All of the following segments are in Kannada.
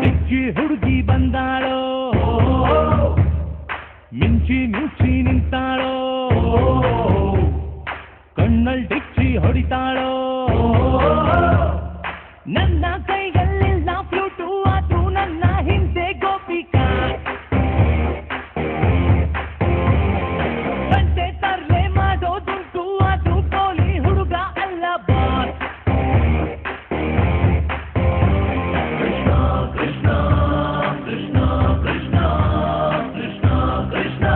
ಮಿಂಚಿ ಹುಡುಗಿ ಬಂದಾಳೋ, ಮಿಂಚಿ ಮಿಂಚಿ ನಿಂತಾಳೋ, ಕಣ್ಣಲ್ ಡಿಚ್ಚಿ ಹೊಡಿತಾಳೋ. ನನ್ನ ಕೈಗಲ್ಲಿಲ್ಲ ಫ್ಲೂಟು, ಅದು ನನ್ನ ಹಿಂದೆ ಗೋಪಿಕಾ. ಗಂಟೆ ತರ್ಲೆ ಮಾಡೋದುಂಟು, ಅದು ಕೋಲಿ ಹುಡುಗ ಅಲ್ಲ ಬಾಸ್. ಕೃಷ್ಣ ಕೃಷ್ಣ ಕೃಷ್ಣ ಕೃಷ್ಣ ಕೃಷ್ಣ ಕೃಷ್ಣ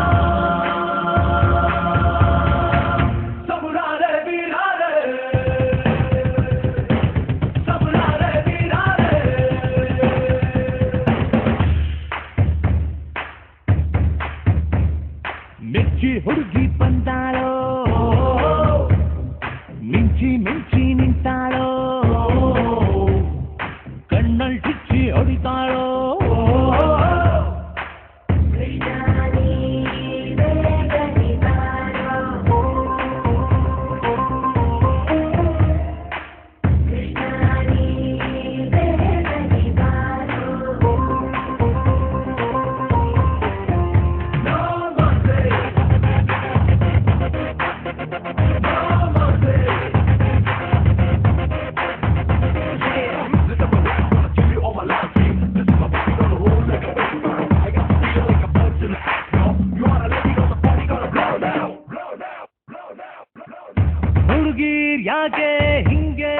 ಸಬುರಾರೆ ವೀರಾರೆ, ಸಬುರಾರೆ ವೀರಾರೆ. ಮಿರ್ಚಿ ಹುಡುಗಿ ಬಂದಾಳೋ, ಮಿಂಚಿ ಮಿಂಚಿ ನಿಂತಾಳೋ, ಕಣ್ಣಲ್ ಟಿಚ್ಚಿ ಹೊಡಿತಾಳೋ. ಹುಡುಗೀರ್ ಯಾಕೆ ಹಿಂಗೆ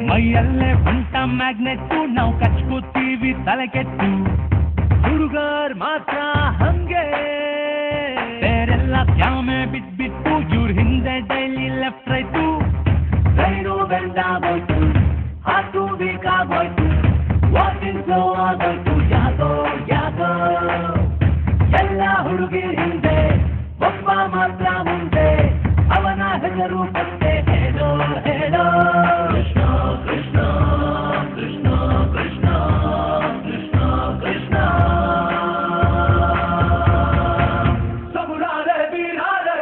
ಮೈಯಲ್ಲೇ ಬಂಟ ಮ್ಯಾಗ್ನೆಟ್ಟು, ನಾವು ಕಚ್ಕೋತೀವಿ ತಲೆ ಕೆಟ್ಟು. ಹುಡುಗರ್ ಮಾತ್ರ ಹಂಗೆ, ಬೇರೆಲ್ಲ ಕ್ಯಾಮೆ ಬಿಟ್ಬಿಟ್ಟು ಇವ್ರ ಹಿಂದೆ ಡೈಲಿ ಲೆಫ್ಟ್ ರೈಟು. ರೈಡು ಬೆಂದಾಗೋಯ್ತು, ಹಾಟು ಬೇಕಾಗೋಯ್ತು, ವಾಕಿಂಗ್ ಸ್ಲೋ ಆಗೋಯ್ತು. ಯಾಕೋ ಯಾಕೋ ಎಲ್ಲ ಹುಡುಗಿರ್ ಹಿಂದೆ, ಒಬ್ಬ ಮಾತ್ರ ಮುಂದೆ, ಅವನ ಹೆಸರು ಪತ್ತೆ. ಹೇಳೋ ಹೇಳೋ ಕೃಷ್ಣ ಕೃಷ್ಣ ಕೃಷ್ಣ ಕೃಷ್ಣ ಕೃಷ್ಣ ಕೃಷ್ಣ ಸಬುರಾರೆ ವೀರಾರೆ,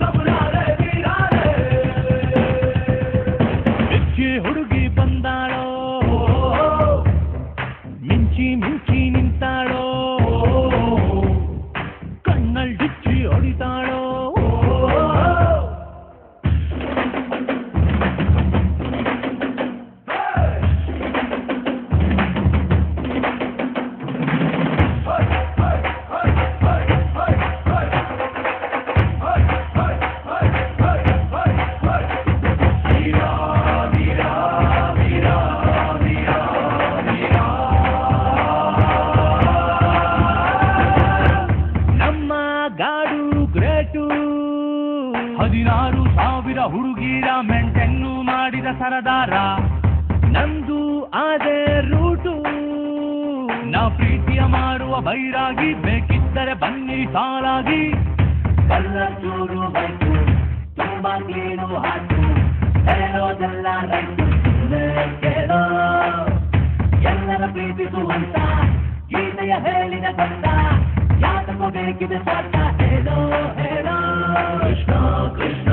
ಸಬುರಾರೆ ವೀರಾರೆ. ಮಿರ್ಚಿ ಹುಡುಗಿ ಬಂದಾಳೋ, ಮಿಂಚಿ ಮಿಂಚಿ ನಿಂತಾಳೋ, ಕಣ್ಣಲ್ ಡಿಚ್ಚಿ ಹೊಡಿತಾಳೋ. ಗಾಡು ಗ್ರೇಟು, 16,000 ಹುಡುಗಿರ ಮೆಂಟೆನ್ನು ಮಾಡಿದ ಸರದಾರ. ನಂದು ಆದೆ ರೂಟು, ನಾ ಪ್ರೀತಿಯ ಮಾರುವ ಬೈರಾಗಿ, ಬೇಕಿದ್ದರೆ ಬನ್ನಿ ಸಾಲಾಗಿ. ಕಲ್ಲಚೂರು ಬೈಕು, ತುಂಬಾ ಕ್ಲೀನು ಹಾಟು, ಹೇಳೋದೆಲ್ಲ ರೈಟು. ಕೇಳೋ ಎಲ್ಲರ ಪ್ರೀತಿಸುವಂತ ಗೀತೆಯ ಹೇಳಿದ ಕಂದ, ಯಾತಕ್ಕೋ ಬೇಕಿದೆ ಸ್ವಾರ್ಥ. ಹೇಳೋ ಹೇಳೋ ಕೃಷ್ಣ ಕೃಷ್ಣ